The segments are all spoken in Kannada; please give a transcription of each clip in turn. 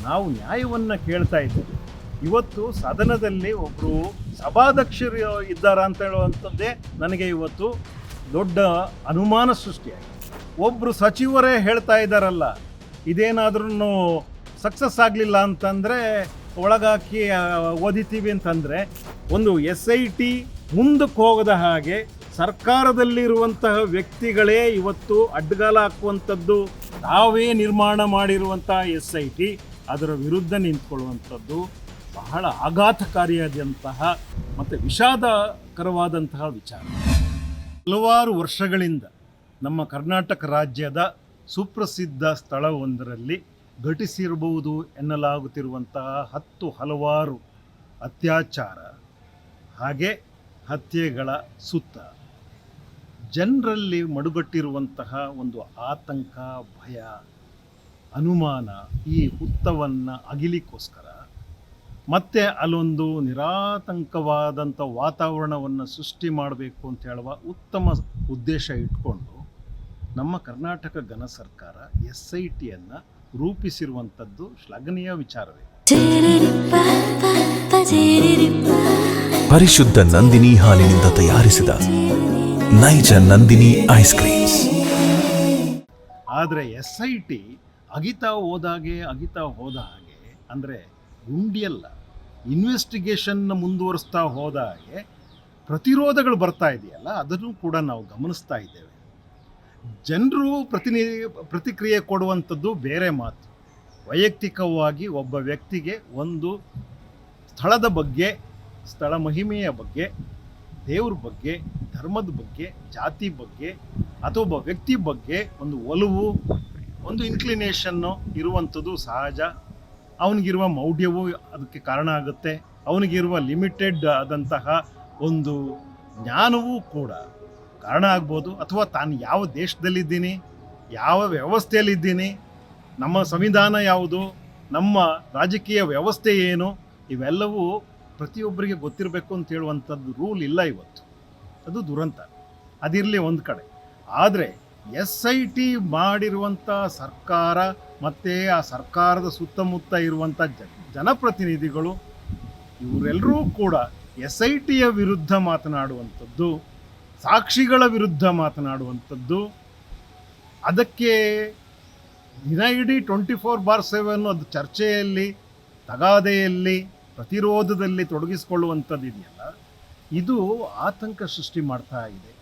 ನಾವು ನ್ಯಾಯವನ್ನು ಕೇಳ್ತಾ ಇದ್ದೇವೆ. ಇವತ್ತು ಸದನದಲ್ಲಿ ಒಬ್ಬರು ಸಭಾಧ್ಯಕ್ಷರು ಇದ್ದಾರಾ ಅಂತ ಹೇಳುವಂಥದ್ದೇ ನನಗೆ ಇವತ್ತು ದೊಡ್ಡ ಅನುಮಾನ ಸೃಷ್ಟಿಯಾಗಿದೆ. ಒಬ್ಬರು ಸಚಿವರೇ ಹೇಳ್ತಾ ಇದ್ದಾರಲ್ಲ, ಇದೇನಾದ್ರೂ ಸಕ್ಸಸ್ ಆಗಲಿಲ್ಲ ಅಂತಂದರೆ ಒಳಗಾಕಿ ಓದಿತೀವಿ ಅಂತಂದರೆ, ಒಂದು SIT ಮುಂದಕ್ಕೆ ಹೋಗದ ಹಾಗೆ ಸರ್ಕಾರದಲ್ಲಿರುವಂತಹ ವ್ಯಕ್ತಿಗಳೇ ಇವತ್ತು ಅಡ್ಡಗಾಲ ಹಾಕುವಂಥದ್ದು, ತಾವೇ ನಿರ್ಮಾಣ ಮಾಡಿರುವಂತಹ SIT ಅದರ ವಿರುದ್ಧ ನಿಂತ್ಕೊಳ್ಳುವಂಥದ್ದು ಬಹಳ ಆಘಾತಕಾರಿಯಾದಂತಹ ಮತ್ತು ವಿಷಾದಕರವಾದಂತಹ ವಿಚಾರ. ಹಲವಾರು ವರ್ಷಗಳಿಂದ ನಮ್ಮ ಕರ್ನಾಟಕ ರಾಜ್ಯದ ಸುಪ್ರಸಿದ್ಧ ಸ್ಥಳವೊಂದರಲ್ಲಿ ಘಟಿಸಿರಬಹುದು ಎನ್ನಲಾಗುತ್ತಿರುವಂತಹ ಹಲವಾರು ಅತ್ಯಾಚಾರ ಹಾಗೆ ಹತ್ಯೆಗಳ ಸುತ್ತ ಜನರಲ್ಲಿ ಮಡುಗಟ್ಟಿರುವಂತಹ ಒಂದು ಆತಂಕ, ಭಯ, ಅನುಮಾನ ಈ ಹುತ್ತವನ್ನು ಅಗಿಲಿಕ್ಕೋಸ್ಕರ ಮತ್ತೆ ಅಲ್ಲೊಂದು ನಿರಾತಂಕವಾದಂಥ ವಾತಾವರಣವನ್ನು ಸೃಷ್ಟಿ ಮಾಡಬೇಕು ಅಂತ ಹೇಳುವ ಉತ್ತಮ ಉದ್ದೇಶ ಇಟ್ಕೊಂಡು ನಮ್ಮ ಕರ್ನಾಟಕ ಘನ ಸರ್ಕಾರ SITಯನ್ನು ರೂಪಿಸಿರುವಂಥದ್ದು ಶ್ಲಾಘನೀಯ ವಿಚಾರವೇ. ಪರಿಶುದ್ಧ ನಂದಿನಿ ಹಾಲಿನಿಂದ ತಯಾರಿಸಿದ ನೈಜ ನಂದಿನಿ ಐಸ್ ಕ್ರೀಮ್ಸ್. ಆದರೆ SIT ಅಗಿತಾ ಹೋದ ಹಾಗೆ ಅಂದರೆ ಗುಂಡಿಯಲ್ಲ, ಇನ್ವೆಸ್ಟಿಗೇಷನ್ನ ಮುಂದುವರಿಸ್ತಾ ಹೋದ ಹಾಗೆ ಪ್ರತಿರೋಧಗಳು ಬರ್ತಾ ಇದೆಯಲ್ಲ, ಅದನ್ನು ಕೂಡ ನಾವು ಗಮನಿಸ್ತಾ ಇದ್ದೇವೆ. ಜನರು ಪ್ರತಿಕ್ರಿಯೆ ಕೊಡುವಂಥದ್ದು ಬೇರೆ ಮಾತು. ವೈಯಕ್ತಿಕವಾಗಿ ಒಬ್ಬ ವ್ಯಕ್ತಿಗೆ ಒಂದು ಸ್ಥಳದ ಬಗ್ಗೆ, ಸ್ಥಳ ಮಹಿಮೆಯ ಬಗ್ಗೆ, ದೇವ್ರ ಬಗ್ಗೆ, ಧರ್ಮದ ಬಗ್ಗೆ, ಜಾತಿ ಬಗ್ಗೆ ಅಥವಾ ಒಬ್ಬ ವ್ಯಕ್ತಿ ಬಗ್ಗೆ ಒಂದು ಒಲವು, ಒಂದು ಇನ್ಕ್ಲಿನೇಷನ್ನು ಇರುವಂಥದ್ದು ಸಹಜ. ಅವನಿಗಿರುವ ಮೌಢ್ಯವೂ ಅದಕ್ಕೆ ಕಾರಣ ಆಗುತ್ತೆ. ಅವನಿಗಿರುವ ಲಿಮಿಟೆಡ್ ಆದಂತಹ ಒಂದು ಜ್ಞಾನವೂ ಕೂಡ ಕಾರಣ ಆಗ್ಬೋದು. ಅಥವಾ ತಾನು ಯಾವ ದೇಶದಲ್ಲಿದ್ದೀನಿ, ಯಾವ ವ್ಯವಸ್ಥೆಯಲ್ಲಿದ್ದೀನಿ, ನಮ್ಮ ಸಂವಿಧಾನ ಯಾವುದು, ನಮ್ಮ ರಾಜಕೀಯ ವ್ಯವಸ್ಥೆ ಏನು, ಇವೆಲ್ಲವೂ ಪ್ರತಿಯೊಬ್ಬರಿಗೆ ಗೊತ್ತಿರಬೇಕು ಅಂತ ಹೇಳುವಂಥದ್ದು ರೂಲ್ ಇಲ್ಲ ಇವತ್ತು. ಅದು ದುರಂತ. ಅದಿರಲಿ ಒಂದು ಕಡೆ. ಆದರೆ SIT ಮಾಡಿರುವಂಥ ಸರ್ಕಾರ ಮತ್ತು ಆ ಸರ್ಕಾರದ ಸುತ್ತಮುತ್ತ ಇರುವಂಥ ಜನಪ್ರತಿನಿಧಿಗಳು ಇವರೆಲ್ಲರೂ ಕೂಡ SITಯ ವಿರುದ್ಧ ಮಾತನಾಡುವಂಥದ್ದು, ಸಾಕ್ಷಿಗಳ ವಿರುದ್ಧ ಮಾತನಾಡುವಂಥದ್ದು, ಅದಕ್ಕೆ ದಿನ ಇಡೀ 24/7 ಅದು ಚರ್ಚೆಯಲ್ಲಿ, ತಗಾದೆಯಲ್ಲಿ, ಪ್ರತಿರೋಧದಲ್ಲಿ ತೊಡಗಿಸಿಕೊಳ್ಳುವಂಥದ್ದು ಇದೆಯಲ್ಲ, ಇದು ಆತಂಕ ಸೃಷ್ಟಿ ಮಾಡ್ತಾ ಇದೆ.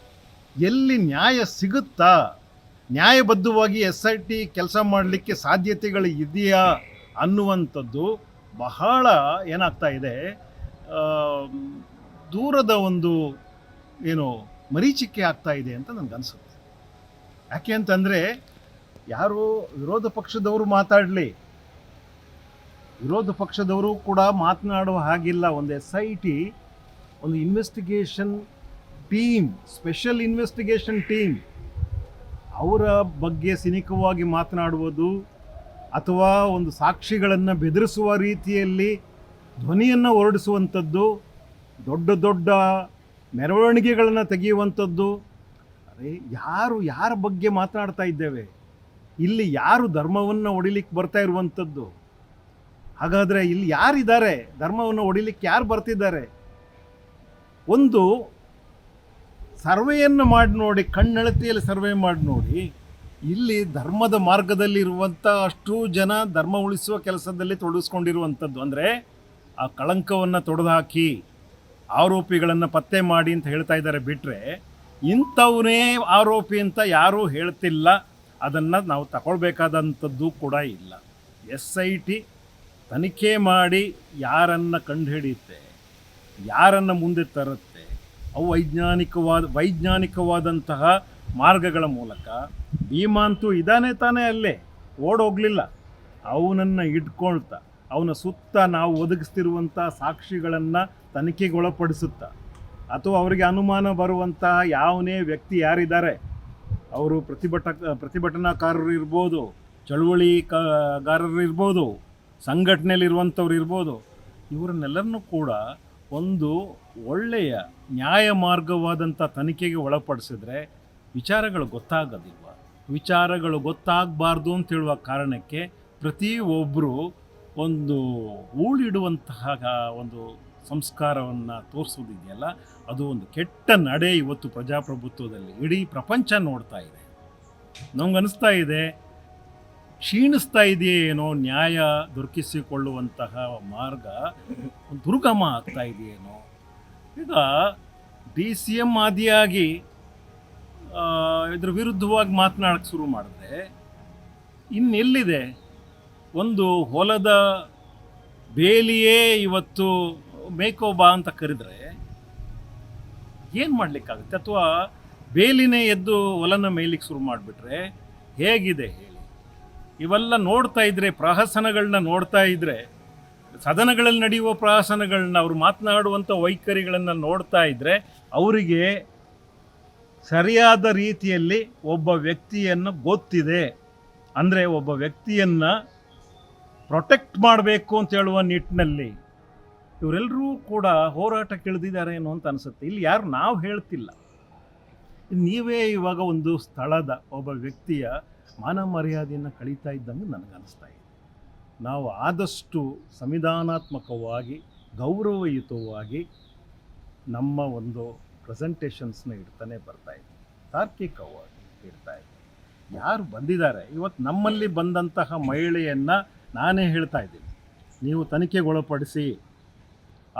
ಎಲ್ಲಿ ನ್ಯಾಯ ಸಿಗುತ್ತಾ, ನ್ಯಾಯಬದ್ಧವಾಗಿ SIT ಕೆಲಸ ಮಾಡಲಿಕ್ಕೆ ಸಾಧ್ಯತೆಗಳು ಇದೆಯಾ ಅನ್ನುವಂಥದ್ದು ಬಹಳ ಏನಾಗ್ತಾ ಇದೆ, ದೂರದ ಒಂದು ಮರೀಚಿಕೆ ಆಗ್ತಾ ಇದೆ ಅಂತ ನನಗನ್ಸುತ್ತೆ. ಯಾಕೆ ಅಂತಂದರೆ, ಯಾರು ವಿರೋಧ ಪಕ್ಷದವರು ಮಾತಾಡಲಿ, ವಿರೋಧ ಪಕ್ಷದವರು ಕೂಡ ಮಾತನಾಡುವ ಹಾಗಿಲ್ಲ. ಒಂದು SIT ಒಂದು investigation team, special investigation team, ಅವರ ಬಗ್ಗೆ ಸಿನಿಕವಾಗಿ ಮಾತನಾಡುವುದು ಅಥವಾ ಒಂದು ಸಾಕ್ಷಿಗಳನ್ನು ಬೆದರಿಸುವ ರೀತಿಯಲ್ಲಿ ಧ್ವನಿಯನ್ನು ಹೊರಡಿಸುವಂಥದ್ದು, ದೊಡ್ಡ ದೊಡ್ಡ ಮೆರವಣಿಗೆಗಳನ್ನು ತೆಗೆಯುವಂಥದ್ದು. ಅರೆ, ಯಾರ ಬಗ್ಗೆ ಮಾತನಾಡ್ತಾ ಇದ್ದೇವೆ ಇಲ್ಲಿ? ಯಾರು ಧರ್ಮವನ್ನು ಹೊಡಿಲಿಕ್ಕೆ ಬರ್ತಾ ಇರುವಂಥದ್ದು? ಹಾಗಾದರೆ ಇಲ್ಲಿ ಯಾರಿದ್ದಾರೆ? ಧರ್ಮವನ್ನು ಹೊಡಿಲಿಕ್ಕೆ ಯಾರು ಬರ್ತಿದ್ದಾರೆ? ಒಂದು ಸರ್ವೆಯನ್ನು ಮಾಡಿ ನೋಡಿ, ಕಣ್ಣಳತೆಯಲ್ಲಿ ಸರ್ವೆ ಮಾಡಿ ನೋಡಿ, ಇಲ್ಲಿ ಧರ್ಮದ ಮಾರ್ಗದಲ್ಲಿರುವಂಥ ಅಷ್ಟು ಜನ ಧರ್ಮ ಉಳಿಸುವ ಕೆಲಸದಲ್ಲಿ ತೊಡಗಿಸ್ಕೊಂಡಿರುವಂಥದ್ದು. ಅಂದರೆ ಆ ಕಳಂಕವನ್ನು ತೊಡೆದು ಹಾಕಿ ಆರೋಪಿಗಳನ್ನು ಪತ್ತೆ ಮಾಡಿ ಅಂತ ಹೇಳ್ತಾ ಇದ್ದಾರೆ. ಬಿಟ್ಟರೆ ಇಂಥವನೇ ಆರೋಪಿ ಅಂತ ಯಾರೂ ಹೇಳ್ತಿಲ್ಲ. ಅದನ್ನು ನಾವು ತಗೊಳ್ಬೇಕಾದಂಥದ್ದು ಕೂಡ ಇಲ್ಲ. SIT ತನಿಖೆ ಮಾಡಿ ಯಾರನ್ನು ಕಂಡುಹಿಡಿಯುತ್ತೆ, ಯಾರನ್ನು ಮುಂದೆ ತರುತ್ತೆ, ಅವು ವೈಜ್ಞಾನಿಕವಾದಂತಹ ಮಾರ್ಗಗಳ ಮೂಲಕ. ಭೀಮಾಂತೂ ಇದ್ದಾನೆ ತಾನೇ, ಅಲ್ಲೇ ಓಡೋಗಲಿಲ್ಲ. ಅವನನ್ನು ಇಟ್ಕೊಳ್ತಾ ಅವನ ಸುತ್ತ ನಾವು ಒದಗಿಸ್ತಿರುವಂಥ ಸಾಕ್ಷಿಗಳನ್ನು ತನಿಖೆಗೊಳಪಡಿಸುತ್ತಾ, ಅಥವಾ ಅವರಿಗೆ ಅನುಮಾನ ಬರುವಂತಹ ಯಾವನೇ ವ್ಯಕ್ತಿ ಯಾರಿದ್ದಾರೆ, ಅವರು ಪ್ರತಿಭಟನಾಕಾರರು ಇರ್ಬೋದು, ಚಳುವಳಿಗಾರರು ಇರ್ಬೋದು, ಸಂಘಟನೆಯಲ್ಲಿರುವಂಥವ್ರು ಇರ್ಬೋದು, ಇವರನ್ನೆಲ್ಲರನ್ನೂ ಕೂಡ ಒಂದು ಒಳ್ಳೆಯ ನ್ಯಾಯ ಮಾರ್ಗವಾದಂಥ ತನಿಖೆಗೆ ಒಳಪಡಿಸಿದ್ರೆ ವಿಚಾರಗಳು ಗೊತ್ತಾಗೋದಿಲ್ವ? ವಿಚಾರಗಳು ಗೊತ್ತಾಗಬಾರ್ದು ಅಂತ ಹೇಳುವ ಕಾರಣಕ್ಕೆ ಪ್ರತಿಯೊಬ್ಬರು ಒಂದು ಹೂಳಿಡುವಂತಹ ಒಂದು ಸಂಸ್ಕಾರವನ್ನು ತೋರಿಸೋದಿದೆಯಲ್ಲ, ಅದು ಒಂದು ಕೆಟ್ಟ ನಡೆ ಇವತ್ತು ಪ್ರಜಾಪ್ರಭುತ್ವದಲ್ಲಿ ಇಡೀ ಪ್ರಪಂಚ ನೋಡ್ತಾ ಇದೆ. ನಮಗನ್ನಿಸ್ತಾ ಇದೆ ಕ್ಷೀಣಿಸ್ತಾ ಇದೆಯೇನೋ, ನ್ಯಾಯ ದೊರಕಿಸಿಕೊಳ್ಳುವಂತಹ ಮಾರ್ಗ ದುರ್ಗಮ ಆಗ್ತಾ ಇದೆಯೇನೋ. ಈಗ DCM ಆದಿಯಾಗಿ ಇದ್ರ ವಿರುದ್ಧವಾಗಿ ಮಾತನಾಡಕ್ಕೆ ಶುರು ಮಾಡಿದ್ರೆ ಇನ್ನೆಲ್ಲಿದೆ? ಒಂದು ಹೊಲದ ಬೇಲಿಯೇ ಇವತ್ತು ಮೇಕೋಬಾ ಅಂತ ಕರೆದ್ರೆ ಏನು ಮಾಡಲಿಕ್ಕಾಗುತ್ತೆ? ಅಥವಾ ಬೇಲಿನೇ ಎದ್ದು ಹೊಲನ ಮೇಯ್ಲಿಕ್ಕೆ ಶುರು ಮಾಡಿಬಿಟ್ರೆ ಹೇಗಿದೆ ಹೇಳಿ? ಇವೆಲ್ಲ ನೋಡ್ತಾ ಇದ್ರೆ, ಪ್ರಹಸನಗಳನ್ನ ನೋಡ್ತಾ ಇದ್ರೆ, ಸದನಗಳಲ್ಲಿ ನಡೆಯುವ ಪ್ರಹಸನಗಳನ್ನ, ಅವರು ಮಾತನಾಡುವಂಥ ವೈಖರಿಗಳನ್ನು ನೋಡ್ತಾ ಇದ್ರೆ ಅವರಿಗೆ ಸರಿಯಾದ ರೀತಿಯಲ್ಲಿ ಒಬ್ಬ ವ್ಯಕ್ತಿಯನ್ನು ಗೊತ್ತಿದೆ, ಅಂದರೆ ಒಬ್ಬ ವ್ಯಕ್ತಿಯನ್ನು ಪ್ರೊಟೆಕ್ಟ್ ಮಾಡಬೇಕು ಅಂತ ಹೇಳುವ ನಿಟ್ಟಿನಲ್ಲಿ ಇವರೆಲ್ಲರೂ ಕೂಡ ಹೋರಾಟಕ್ಕೆ ಇಳಿದಿದ್ದಾರೆ ಏನೋ ಅಂತ ಅನಿಸುತ್ತೆ. ಇಲ್ಲಿ ಯಾರು ನಾವು ಹೇಳ್ತಿಲ್ಲ, ನೀವೇ ಇವಾಗ ಒಂದು ಸ್ಥಳದ ಒಬ್ಬ ವ್ಯಕ್ತಿಯ ಮಾನ ಮರ್ಯಾದೆಯನ್ನು ಕಳೀತಾ ಇದ್ದಂಗೆ ನನಗನ್ನಿಸ್ತಾ ಇದೆ. ನಾವು ಆದಷ್ಟು ಸಂವಿಧಾನಾತ್ಮಕವಾಗಿ ಗೌರವಯುತವಾಗಿ ನಮ್ಮ ಒಂದು ಪ್ರೆಸೆಂಟೇಷನ್ಸ್ನ ಇಡ್ತಾನೆ ಬರ್ತಾಯಿದ್ವಿ, ತಾರ್ಕಿಕವಾಗಿ ಇಡ್ತಾಯಿದ್ವಿ. ಯಾರು ಬಂದಿದ್ದಾರೆ ಇವತ್ತು ನಮ್ಮಲ್ಲಿ ಬಂದಂತಹ ಮಹಿಳೆಯನ್ನು ನಾನೇ ಹೇಳ್ತಾ ಇದ್ದೀನಿ, ನೀವು ತನಿಖೆಗೊಳಪಡಿಸಿ,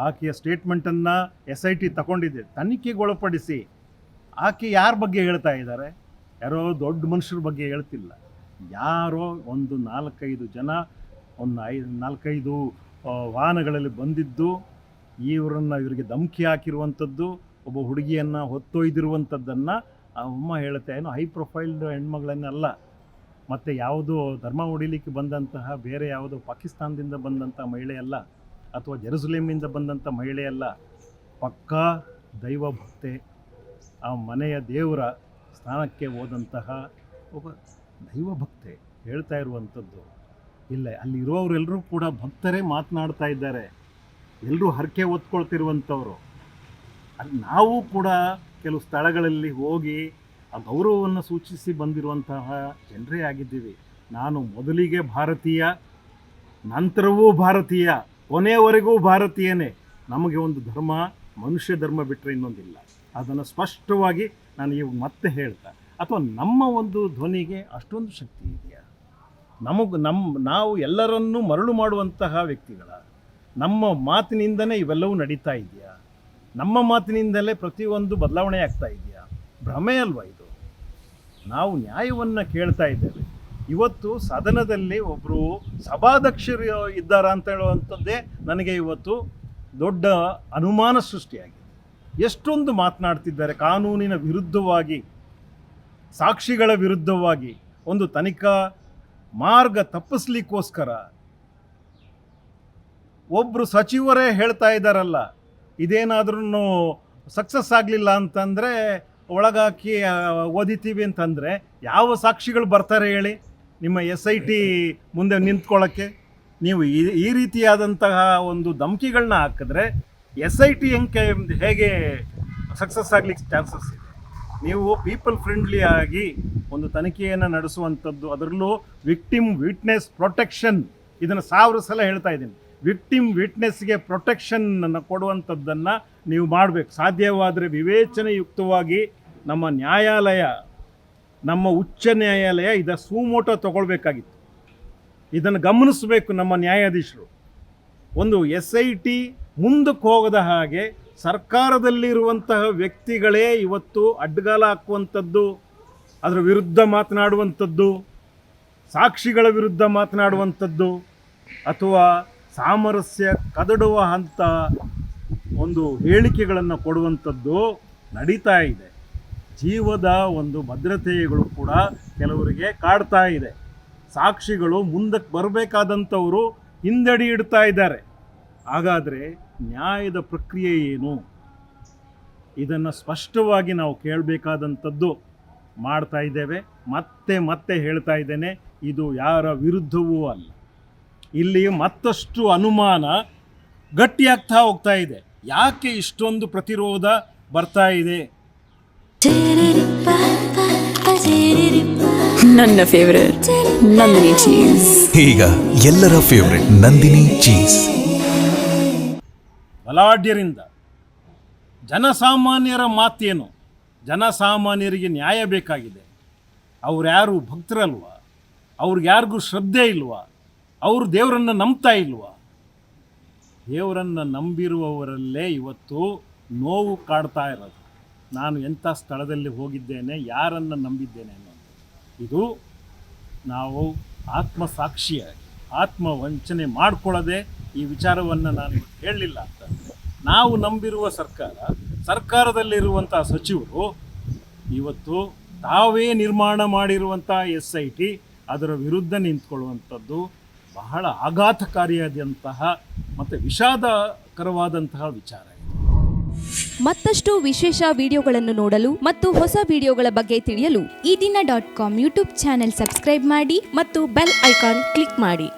ಆಕೆಯ ಸ್ಟೇಟ್ಮೆಂಟನ್ನು SIT ತಗೊಂಡಿದೆ, ತನಿಖೆಗೊಳಪಡಿಸಿ. ಆಕೆ ಯಾರ ಬಗ್ಗೆ ಹೇಳ್ತಾ ಇದ್ದಾರೆ? ಯಾರೋ ದೊಡ್ಡ ಮನುಷ್ಯರ ಬಗ್ಗೆ ಹೇಳ್ತಿಲ್ಲ, ಯಾರೋ ಒಂದು 4-5 ಜನ ಒಂದು 4-5 ವಾಹನಗಳಲ್ಲಿ ಬಂದಿದ್ದು ಇವರಿಗೆ ಧಮಕಿ ಹಾಕಿರುವಂಥದ್ದು, ಒಬ್ಬ ಹುಡುಗಿಯನ್ನು ಹೊತ್ತೊಯ್ದಿರುವಂಥದ್ದನ್ನು ಅಮ್ಮ ಹೇಳುತ್ತೆ. ಏನೋ ಹೈ ಪ್ರೊಫೈಲ್ ಹೆಣ್ಮಗಳನ್ನೆಲ್ಲ, ಮತ್ತು ಯಾವುದೋ ಧರ್ಮ ಹೊಡಿಲಿಕ್ಕೆ ಬಂದಂತಹ ಬೇರೆ ಯಾವುದೋ ಪಾಕಿಸ್ತಾನದಿಂದ ಬಂದಂಥ ಮಹಿಳೆಯಲ್ಲ, ಅಥವಾ ಜೆರುಸಲೇಮಿಂದ ಬಂದಂಥ ಮಹಿಳೆಯಲ್ಲ, ಪಕ್ಕಾ ದೈವ ಭಕ್ತೆ, ಆ ಮನೆಯ ದೇವರ ಸ್ಥಾನಕ್ಕೆ ಹೋದಂತಹ ಒಬ್ಬ ದೈವ ಭಕ್ತೆ ಹೇಳ್ತಾ ಇರುವಂಥದ್ದು. ಇಲ್ಲ, ಅಲ್ಲಿರೋರೆಲ್ಲರೂ ಕೂಡ ಭಕ್ತರೇ ಮಾತನಾಡ್ತಾ ಇದ್ದಾರೆ, ಎಲ್ಲರೂ ಹರಕೆ ಹೊತ್ಕೊಳ್ತಿರುವಂಥವ್ರು. ಅಲ್ಲಿ ನಾವು ಕೂಡ ಕೆಲವು ಸ್ಥಳಗಳಲ್ಲಿ ಹೋಗಿ ಆ ಗೌರವವನ್ನು ಸೂಚಿಸಿ ಬಂದಿರುವಂತಹ ಜನರೇ ಆಗಿದ್ದೀವಿ. ನಾನು ಮೊದಲಿಗೆ ಭಾರತೀಯ, ನಂತರವೂ ಭಾರತೀಯ, ಕೊನೆಯವರೆಗೂ ಭಾರತೀಯನೇ. ನಮಗೆ ಒಂದು ಧರ್ಮ, ಮನುಷ್ಯ ಧರ್ಮ ಬಿಟ್ಟರೆ ಇನ್ನೊಂದಿಲ್ಲ. ಅದನ್ನು ಸ್ಪಷ್ಟವಾಗಿ ನಾನು ಇವಾಗ ಮತ್ತೆ ಹೇಳ್ತಾ, ಅಥವಾ ನಮ್ಮ ಒಂದು ಧ್ವನಿಗೆ ಅಷ್ಟೊಂದು ಶಕ್ತಿ ಇದೆಯಾ? ನಾವು ಎಲ್ಲರನ್ನೂ ಮರಳು ಮಾಡುವಂತಹ ವ್ಯಕ್ತಿಗಳ, ನಮ್ಮ ಮಾತಿನಿಂದಲೇ ಇವೆಲ್ಲವೂ ನಡೀತಾ ಇದೆಯಾ? ನಮ್ಮ ಮಾತಿನಿಂದಲೇ ಪ್ರತಿಯೊಂದು ಬದಲಾವಣೆ ಆಗ್ತಾ ಇದೆಯಾ? ಭ್ರಮೆ ಅಲ್ವಾ ಇದು? ನಾವು ನ್ಯಾಯವನ್ನು ಕೇಳ್ತಾ ಇದ್ದೇವೆ. ಇವತ್ತು ಸದನದಲ್ಲಿ ಒಬ್ಬರು ಸಭಾಧ್ಯಕ್ಷರು ಇದ್ದಾರಾ ಅಂತ ಹೇಳುವಂಥದ್ದೇ ನನಗೆ ಇವತ್ತು ದೊಡ್ಡ ಅನುಮಾನ ಸೃಷ್ಟಿಯಾಗಿದೆ. ಎಷ್ಟೊಂದು ಮಾತನಾಡ್ತಿದ್ದಾರೆ ಕಾನೂನಿನ ವಿರುದ್ಧವಾಗಿ, ಸಾಕ್ಷಿಗಳ ವಿರುದ್ಧವಾಗಿ, ಒಂದು ತನಿಖಾ ಮಾರ್ಗ ತಪ್ಪಿಸ್ಲಿಕ್ಕೋಸ್ಕರ. ಒಬ್ಬರು ಸಚಿವರೇ ಹೇಳ್ತಾ ಇದ್ದಾರಲ್ಲ, ಇದೇನಾದ್ರೂ ಸಕ್ಸಸ್ ಆಗಲಿಲ್ಲ ಅಂತಂದರೆ ಒಳಗಾಕಿ ಓದಿತೀವಿ ಅಂತಂದರೆ ಯಾವ ಸಾಕ್ಷಿಗಳು ಬರ್ತಾರೆ ಹೇಳಿ ನಿಮ್ಮ SIT ಮುಂದೆ ನಿಂತ್ಕೊಳ್ಳೋಕ್ಕೆ? ನೀವು ಈ ರೀತಿಯಾದಂತಹ ಒಂದು ಧಮಕಿಗಳನ್ನ ಹಾಕಿದ್ರೆ SIT ಹೇಗೆ ಸಕ್ಸಸ್ ಆಗಲಿಕ್ಕೆ ಚಾನ್ಸಸ್ ಇದೆ? ನೀವು ಪೀಪಲ್ ಫ್ರೆಂಡ್ಲಿ ಆಗಿ ಒಂದು ತನಿಖೆಯನ್ನು ನಡೆಸುವಂಥದ್ದು, ಅದರಲ್ಲೂ ವಿಕ್ಟಿಮ್ ವಿಟ್ನೆಸ್ ಪ್ರೊಟೆಕ್ಷನ್, ಇದನ್ನು 1000 ಸಲ ಹೇಳ್ತಾ ಇದ್ದೀನಿ. ವಿಕ್ಟಿಮ್ ವಿಟ್ನೆಸ್ಗೆ ಪ್ರೊಟೆಕ್ಷನನ್ನು ಕೊಡುವಂಥದ್ದನ್ನು ನೀವು ಮಾಡಬೇಕು. ಸಾಧ್ಯವಾದರೆ ವಿವೇಚನೆಯುಕ್ತವಾಗಿ ನಮ್ಮ ನ್ಯಾಯಾಲಯ, ನಮ್ಮ ಉಚ್ಚ ನ್ಯಾಯಾಲಯ ಇದರ ಸುಮೋಟೋ ತಗೊಳ್ಬೇಕಾಗಿತ್ತು. ಇದನ್ನು ಗಮನಿಸಬೇಕು ನಮ್ಮ ನ್ಯಾಯಾಧೀಶರು. ಒಂದು SIT ಮುಂದಕ್ಕೆ ಹೋಗದ ಹಾಗೆ ಸರ್ಕಾರದಲ್ಲಿರುವಂತಹ ವ್ಯಕ್ತಿಗಳೇ ಇವತ್ತು ಅಡ್ಡಗಾಲ ಹಾಕುವಂಥದ್ದು, ಅದರ ವಿರುದ್ಧ ಮಾತನಾಡುವಂಥದ್ದು, ಸಾಕ್ಷಿಗಳ ವಿರುದ್ಧ ಮಾತನಾಡುವಂಥದ್ದು, ಅಥವಾ ಸಾಮರಸ್ಯ ಕದಡುವ ಹಂತ ಒಂದು ಹೇಳಿಕೆಗಳನ್ನು ಕೊಡುವಂಥದ್ದು ನಡೀತಾ ಇದೆ. ಜೀವದ ಒಂದು ಭದ್ರತೆಗಳು ಕೂಡ ಕೆಲವರಿಗೆ ಕಾಡ್ತಾ ಇದೆ. ಸಾಕ್ಷಿಗಳು ಮುಂದಕ್ಕೆ ಬರಬೇಕಾದಂಥವರು ಹಿಂದಡಿ ಇಡ್ತಾ ಇದ್ದಾರೆ. ಹಾಗಾದರೆ ನ್ಯಾಯದ ಪ್ರಕ್ರಿಯೆ ಏನು? ಇದನ್ನು ಸ್ಪಷ್ಟವಾಗಿ ನಾವು ಕೇಳಬೇಕಾದಂಥದ್ದು ಮಾಡ್ತಾ ಇದ್ದೇವೆ. ಮತ್ತೆ ಹೇಳ್ತಾ ಇದ್ದೇನೆ, ಇದು ಯಾರ ವಿರುದ್ಧವೂ ಅಲ್ಲ. ಇಲ್ಲಿ ಮತ್ತಷ್ಟು ಅನುಮಾನ ಗಟ್ಟಿಯಾಗ್ತಾ ಹೋಗ್ತಾ ಇದೆ. ಯಾಕೆ ಇಷ್ಟೊಂದು ಪ್ರತಿರೋಧ ಬರ್ತಾ ಇದೆ? ನನ್ನ ಫೇವರೇಟ್ ನಂದಿನಿ ಚೀಸ್. ಈಗ ಎಲ್ಲರ ಫೇವರೆಟ್ ನಂದಿನಿ ಚೀಸ್. ಬಲಾಢ್ಯರಿಂದ ಜನಸಾಮಾನ್ಯರ ಮಾತೇನು? ಜನಸಾಮಾನ್ಯರಿಗೆ ನ್ಯಾಯ ಬೇಕಾಗಿದೆ. ಅವ್ರ್ಯಾರು ಭಕ್ತರಲ್ವಾ? ಅವ್ರಿಗ್ಯಾರಿಗೂ ಶ್ರದ್ಧೆ ಇಲ್ವಾ? ಅವರು ದೇವರನ್ನು ನಂಬ್ತಾ ಇಲ್ವಾ? ದೇವರನ್ನು ನಂಬಿರುವವರಲ್ಲೇ ಇವತ್ತು ನೋವು ಕಾಡ್ತಾ ಇರೋದು. ನಾನು ಎಂಥ ಸ್ಥಳದಲ್ಲಿ ಹೋಗಿದ್ದೇನೆ, ಯಾರನ್ನು ನಂಬಿದ್ದೇನೆ ಅನ್ನೋದು. ಇದು ನಾವು ಆತ್ಮಸಾಕ್ಷಿಯಾಗಿ ಆತ್ಮವಂಚನೆ ಮಾಡಿಕೊಳ್ಳದೆ ಈ ವಿಚಾರವನ್ನು ನಾನು ಹೇಳಲಿಲ್ಲ ಅಂತಂದರೆ, ನಾವು ನಂಬಿರುವ ಸರ್ಕಾರದಲ್ಲಿರುವಂಥ ಸಚಿವರು ಇವತ್ತು ತಾವೇ ನಿರ್ಮಾಣ ಮಾಡಿರುವಂಥ SIT ಅದರ ವಿರುದ್ಧ ನಿಂತ್ಕೊಳ್ಳುವಂಥದ್ದು ಬಹಳ ಆಘಾತಕಾರಿಯಾದಂತಹ ಮತ್ತು ವಿಷಾದಕರವಾದಂತಹ ವಿಚಾರ. ಮತ್ತಷ್ಟು ವಿಶೇಷ ವಿಡಿಯೋಗಳನ್ನು ನೋಡಲು ಮತ್ತು ಹೊಸ ವಿಡಿಯೋಗಳ ಬಗ್ಗೆ ತಿಳಿಯಲು ಈ ದಿನ .com ಯೂಟ್ಯೂಬ್ ಚಾನೆಲ್ ಸಬ್ಸ್ಕ್ರೈಬ್ ಮಾಡಿ ಮತ್ತು ಬೆಲ್ ಐಕಾನ್ ಕ್ಲಿಕ್ ಮಾಡಿ.